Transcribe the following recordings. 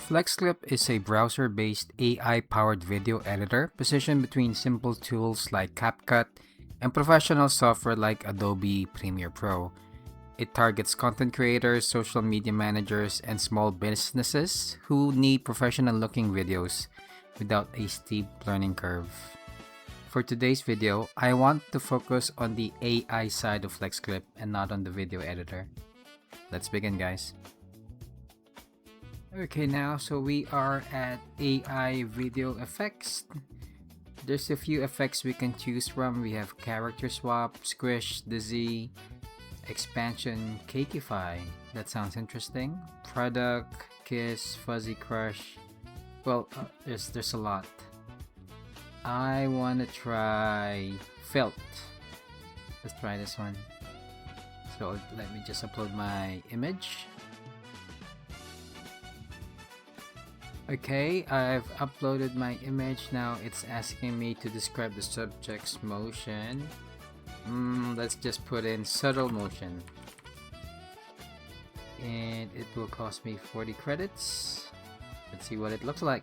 FlexClip is a browser-based AI-powered video editor positioned between simple tools like CapCut and professional software like Adobe Premiere Pro. It targets content creators, social media managers, and small businesses who need professional-looking videos without a steep learning curve. For today's video, I want to focus on the AI side of FlexClip and not on the video editor. Let's begin, guys. Okay, now so we are at AI video effects. There's a few effects we can choose from. We have character swap, squish, dizzy, expansion, cakeify. That sounds interesting. Product, kiss, fuzzy crush. Well, there's a lot. I wanna try felt. Let's try this one. So let me just upload my image. Okay, I've uploaded my image. Now it's asking me to describe the subject's motion. Let's just put in subtle motion. And it will cost me 40 credits. Let's see what it looks like.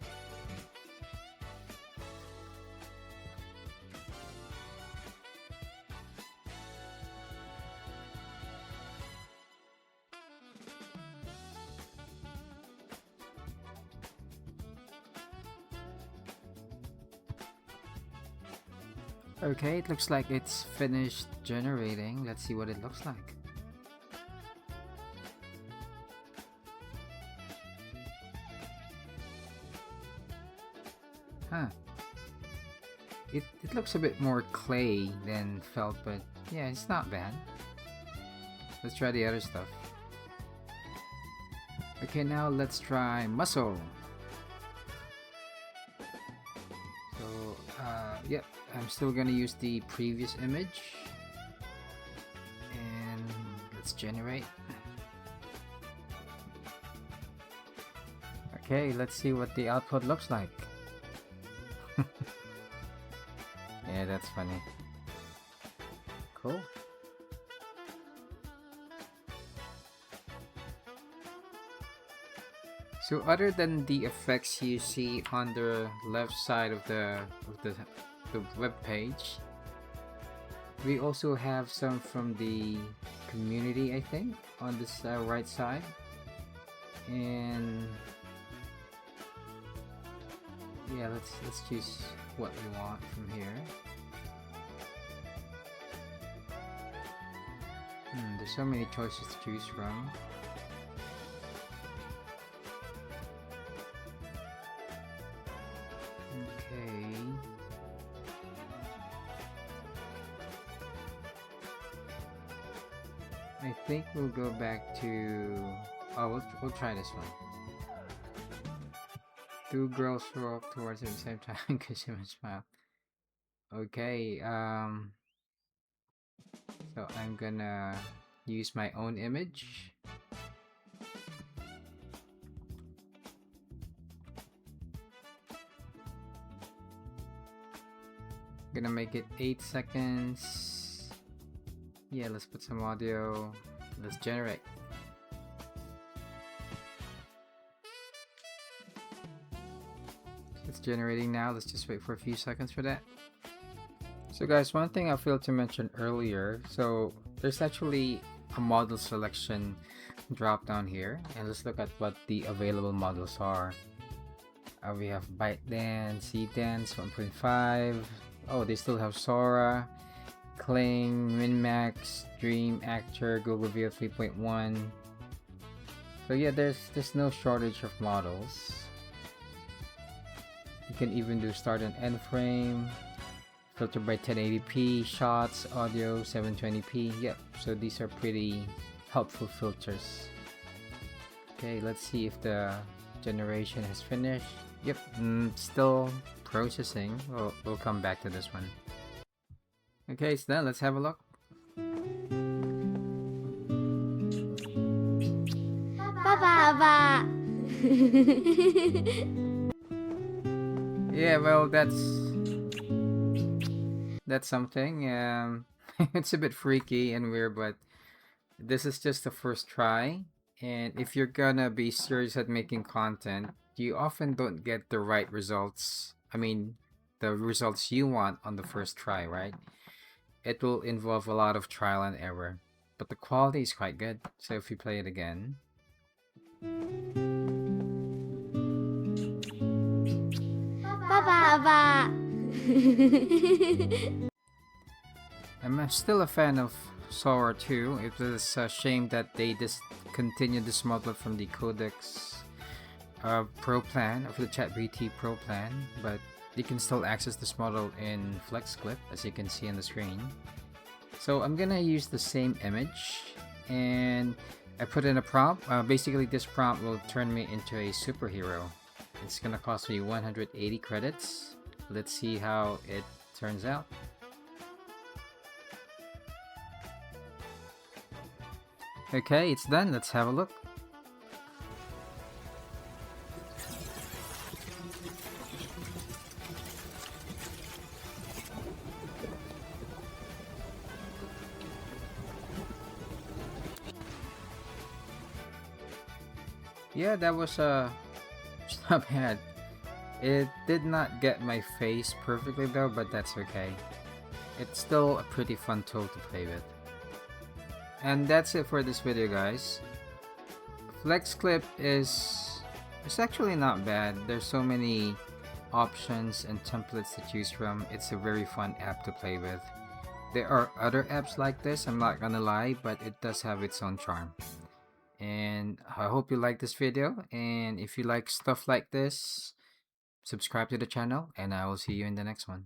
Okay, it looks like it's finished generating. Let's see what it looks like. Huh. It looks a bit more clay than felt, but yeah, it's not bad. Let's try the other stuff. Okay, now let's try muscle. So, yep. I'm still gonna use the previous image and let's generate. Okay, let's see what the output looks like. Yeah, that's funny. Cool. So other than the effects you see on the left side of the web page, we also have some from the community, I think, on this right side. And yeah, let's choose what we want from here. There's so many choices to choose from. Okay. I think we'll go back to... Oh, we'll try this one. Two girls walk towards him at the same time because she was smile. Okay, so I'm gonna use my own image. Gonna make it 8 seconds. Yeah, let's put some audio. Let's generate. It's generating now. Let's just wait for a few seconds for that. So guys, one thing I failed to mention earlier, so there's actually a model selection drop down here, and let's look at what the available models are. We have ByteDance, Dance 1.5. Oh, they still have Sora, Kling, Winmax, Dream, Actor, Google View 3.1. So yeah, there's no shortage of models. You can even do start and end frame, filter by 1080p, shots, audio 720p. Yep, so these are pretty helpful filters. Okay, let's see if the generation has finished. Yep, still processing. We'll come back to this one. Okay, it's done. Let's have a look. Baba. Yeah, well, that's something. It's a bit freaky and weird, but this is just the first try. And if you're gonna be serious at making content, you often don't get the right results. I mean, the results you want on the first try, right? It will involve a lot of trial and error, but the quality is quite good. So if you play it again, Papa. I'm still a fan of Sora 2. It was a shame that they discontinued this model from the Codex Pro plan, of the ChatGPT Pro plan, but you can still access this model in FlexClip, as you can see on the screen. So I'm gonna use the same image, and I put in a prompt. Basically, this prompt will turn me into a superhero. It's gonna cost me 180 credits. Let's see how it turns out. Okay, it's done. Let's have a look. Yeah, that was it's not bad. It did not get my face perfectly though, but that's okay. It's still a pretty fun tool to play with. And that's it for this video, guys. FlexClip is it's actually not bad. There's so many options and templates to choose from. It's a very fun app to play with. There are other apps like this, I'm not gonna lie, but it does have its own charm. And I hope you like this video, and if you like stuff like this, subscribe to the channel, and I will see you in the next one.